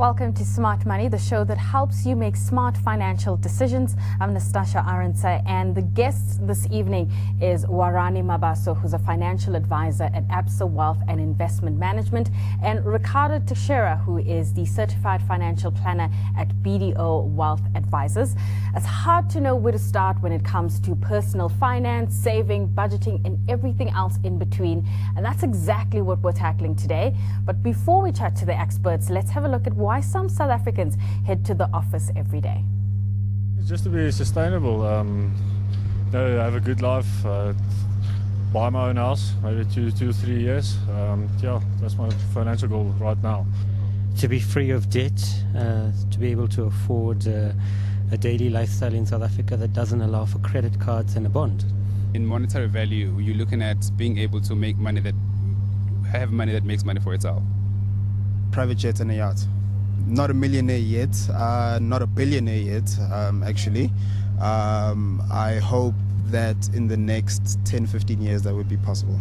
Welcome to Smart Money, the show that helps you make smart financial decisions. I'm Nastasha Arendse, and the guest this evening is Warani Mabaso, who's a financial advisor at Absa Wealth and Investment Management, and Ricardo Teixeira, who is the certified financial planner at BDO Wealth Advisors. It's hard to know where to start when it comes to personal finance, saving, budgeting, and everything else in between. And that's exactly what we're tackling today. But before we chat to the experts, let's have a look at why some South Africans head to the office every day. Just to be sustainable, have a good life, buy my own house, maybe two or 3 years. Yeah, that's my financial goal right now. To be free of debt, to be able to afford a daily lifestyle in South Africa that doesn't allow for credit cards and a bond. In monetary value, you're looking at being able to make money have money that makes money for itself. Private jet and a yacht. Not a millionaire yet, not a billionaire yet, actually. I hope that in the next 10-15 years that would be possible.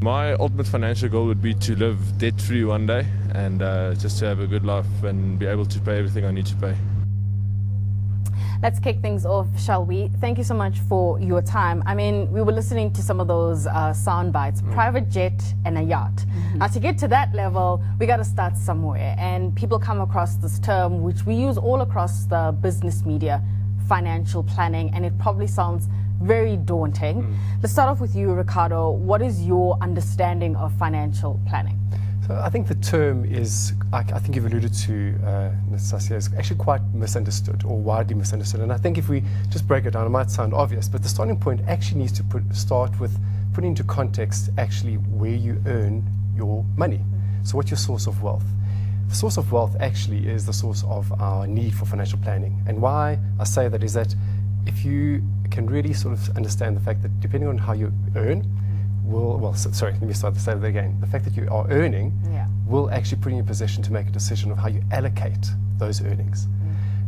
My ultimate financial goal would be to live debt-free one day and just to have a good life and be able to pay everything I need to pay. Let's kick things off, shall we? Thank you so much for your time. I mean, we were listening to some of those sound bites, private jet and a yacht. Now, to get to that level, we got to start somewhere. And people come across this term, which we use all across the business media, financial planning, and it probably sounds very daunting. Let's start off with you, Ricardo. What is your understanding of financial planning? So I think the term is, I think you've alluded to, Nastasia, is actually quite misunderstood or widely misunderstood. And I think if we just break it down, it might sound obvious, but the starting point actually needs to start with putting into context actually where you earn your money. So what's your source of wealth? The source of wealth actually is the source of our need for financial planning. And why I say that is that if you can really sort of understand the fact that depending on how you earn, let me start to say that again. The fact that you are earning will actually put you in a position to make a decision of how you allocate those earnings.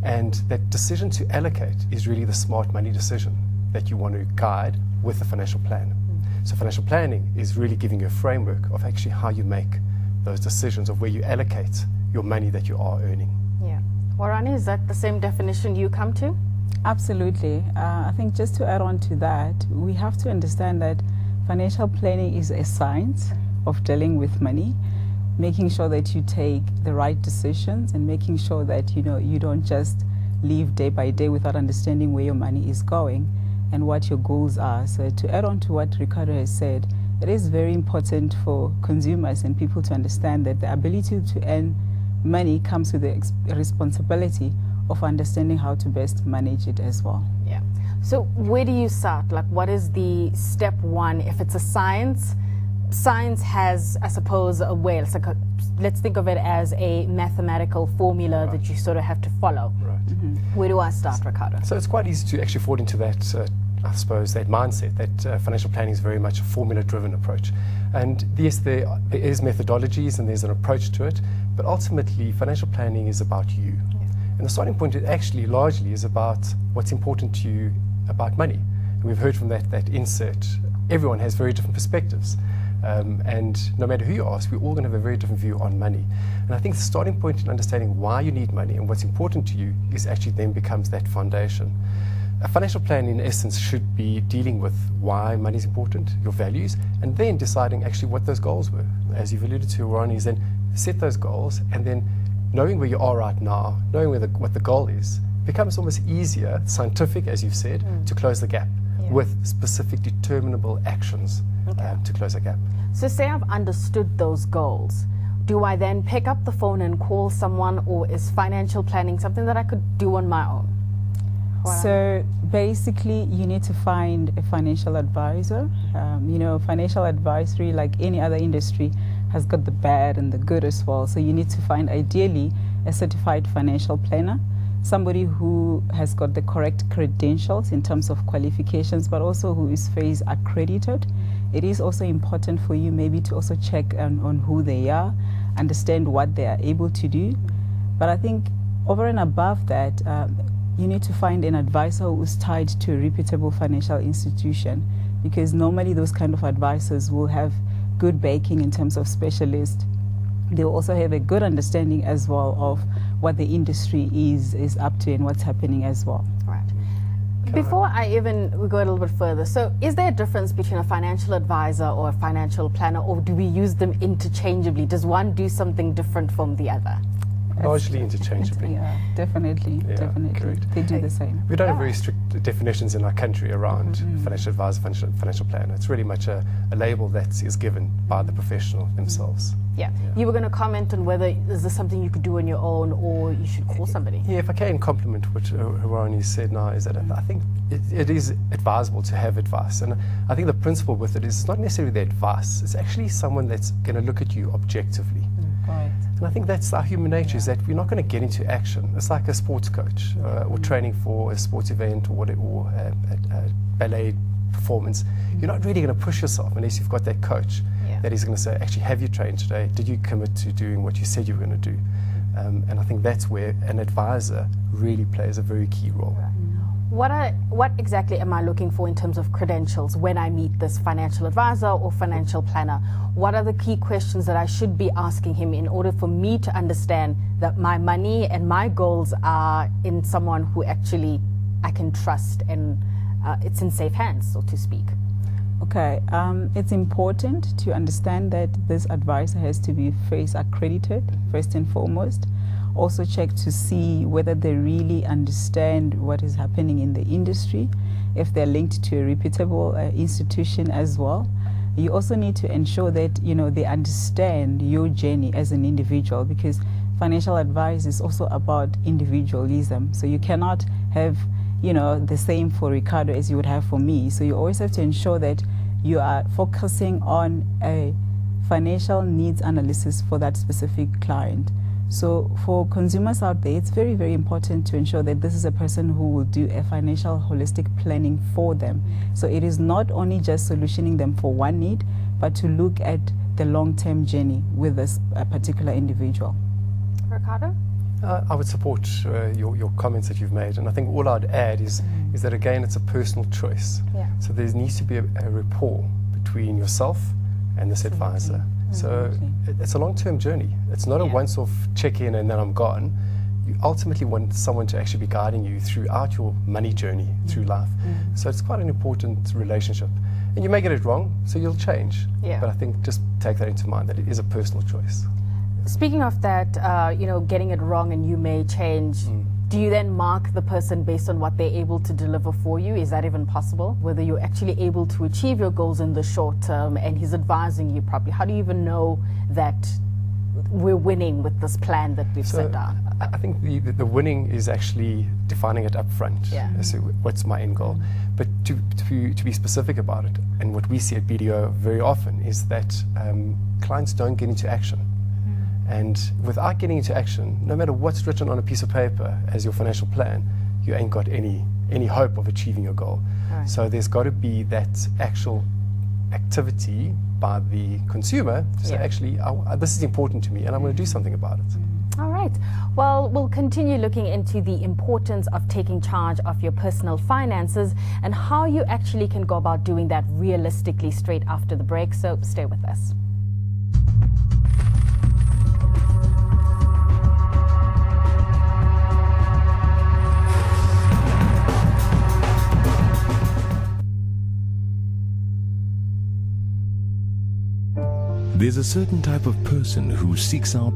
And that decision to allocate is really the smart money decision that you want to guide with a financial plan. So financial planning is really giving you a framework of actually how you make those decisions of where you allocate your money that you are earning. Yeah. Warani, is that the same definition you come to? Absolutely. I think just to add on to that, we have to understand that financial planning is a science of dealing with money, making sure that you take the right decisions and making sure that you don't just live day by day without understanding where your money is going and what your goals are. So to add on to what Ricardo has said, it is very important for consumers and people to understand that the ability to earn money comes with the responsibility of understanding how to best manage it as well. Yeah. So where do you start? Like, what is the step one? If it's a science has, I suppose, a way. It's like let's think of it as a mathematical formula that you sort of have to follow. Right. Where do I start, Ricardo? So it's quite easy to actually fall into that, I suppose, that mindset that financial planning is very much a formula-driven approach. And yes, there is methodologies and there's an approach to it, but ultimately financial planning is about you. And the starting point actually largely is about what's important to you about money. And we've heard from that insert, everyone has very different perspectives. And no matter who you ask, we're all going to have a very different view on money. And I think the starting point in understanding why you need money and what's important to you is actually then becomes that foundation. A financial plan, in essence, should be dealing with why money is important, your values, and then deciding actually what those goals were. As you've alluded to, Ronnie, is then set those goals, and then knowing where you are right now, knowing what the goal is, becomes almost easier, scientific, as you've said, to close the gap with specific determinable actions to close the gap. So say I've understood those goals. Do I then pick up the phone and call someone, or is financial planning something that I could do on my own? So basically, you need to find a financial advisor. Financial advisory, like any other industry, has got the bad and the good as well. So you need to find, ideally, a certified financial planner, somebody who has got the correct credentials in terms of qualifications, but also who is phase accredited. It is also important for you maybe to also check on who they are, understand what they are able to do. But I think over and above that, you need to find an advisor who is tied to a reputable financial institution, because normally those kind of advisors will have good backing in terms of specialist They'll also have a good understanding as well of what the industry is up to and what's happening as well. Right. Before we go a little bit further, so is there a difference between a financial advisor or a financial planner, or do we use them interchangeably? Does one do something different from the other? Largely interchangeably. Yeah, definitely. Correct. They do the same. We don't have very strict definitions in our country around financial advisor, financial planner. It's really much a label that is given by the professional themselves. Yeah. You were going to comment on whether is this something you could do on your own or you should call somebody? Yeah, if I can compliment what Harani said now, is that I think it is advisable to have advice. And I think the principle with it is not necessarily the advice, it's actually someone that's going to look at you objectively. Right. And I think that's our human nature, is that we're not going to get into action. It's like a sports coach or training for a sports event or a ballet performance. You're not really going to push yourself unless you've got that coach that is going to say, actually, have you trained today? Did you commit to doing what you said you were going to do? And I think that's where an advisor really plays a very key role. What exactly am I looking for in terms of credentials when I meet this financial advisor or financial planner? What are the key questions that I should be asking him in order for me to understand that my money and my goals are in someone who actually I can trust and it's in safe hands, so to speak? Okay, it's important to understand that this advisor has to be FACE accredited, first and foremost. Also check to see whether they really understand what is happening in the industry, if they're linked to a reputable institution as well. You also need to ensure that they understand your journey as an individual, because financial advice is also about individualism. So you cannot have the same for Ricardo as you would have for me. So you always have to ensure that you are focusing on a financial needs analysis for that specific client. So for consumers out there, it's very, very important to ensure that this is a person who will do a financial holistic planning for them. So it is not only just solutioning them for one need, but to look at the long-term journey with this particular individual. Ricardo? I would support your comments that you've made, and I think all I'd add is that, again, it's a personal choice. Yeah. So there needs to be a rapport between yourself and this advisor. So it's a long-term journey. It's not a once-off check-in and then I'm gone. You ultimately want someone to actually be guiding you throughout your money journey through life. So it's quite an important relationship. And you may get it wrong, so you'll change. Yeah. But I think just take that into mind, that it is a personal choice. Speaking of that, getting it wrong and you may change, do you then mark the person based on what they're able to deliver for you? Is that even possible? Whether you're actually able to achieve your goals in the short term and he's advising you properly. How do you even know that we're winning with this plan that we've set down? I think the winning is actually defining it up front. Yeah. So what's my end goal? But to be specific about it, and what we see at BDO very often is that clients don't get into action. And without getting into action, no matter what's written on a piece of paper as your financial plan, you ain't got any hope of achieving your goal. Right. So there's got to be that actual activity by the consumer to say, actually, this is important to me and I'm going to do something about it. All right. Well, we'll continue looking into the importance of taking charge of your personal finances and how you actually can go about doing that realistically straight after the break. So stay with us. There's a certain type of person who seeks out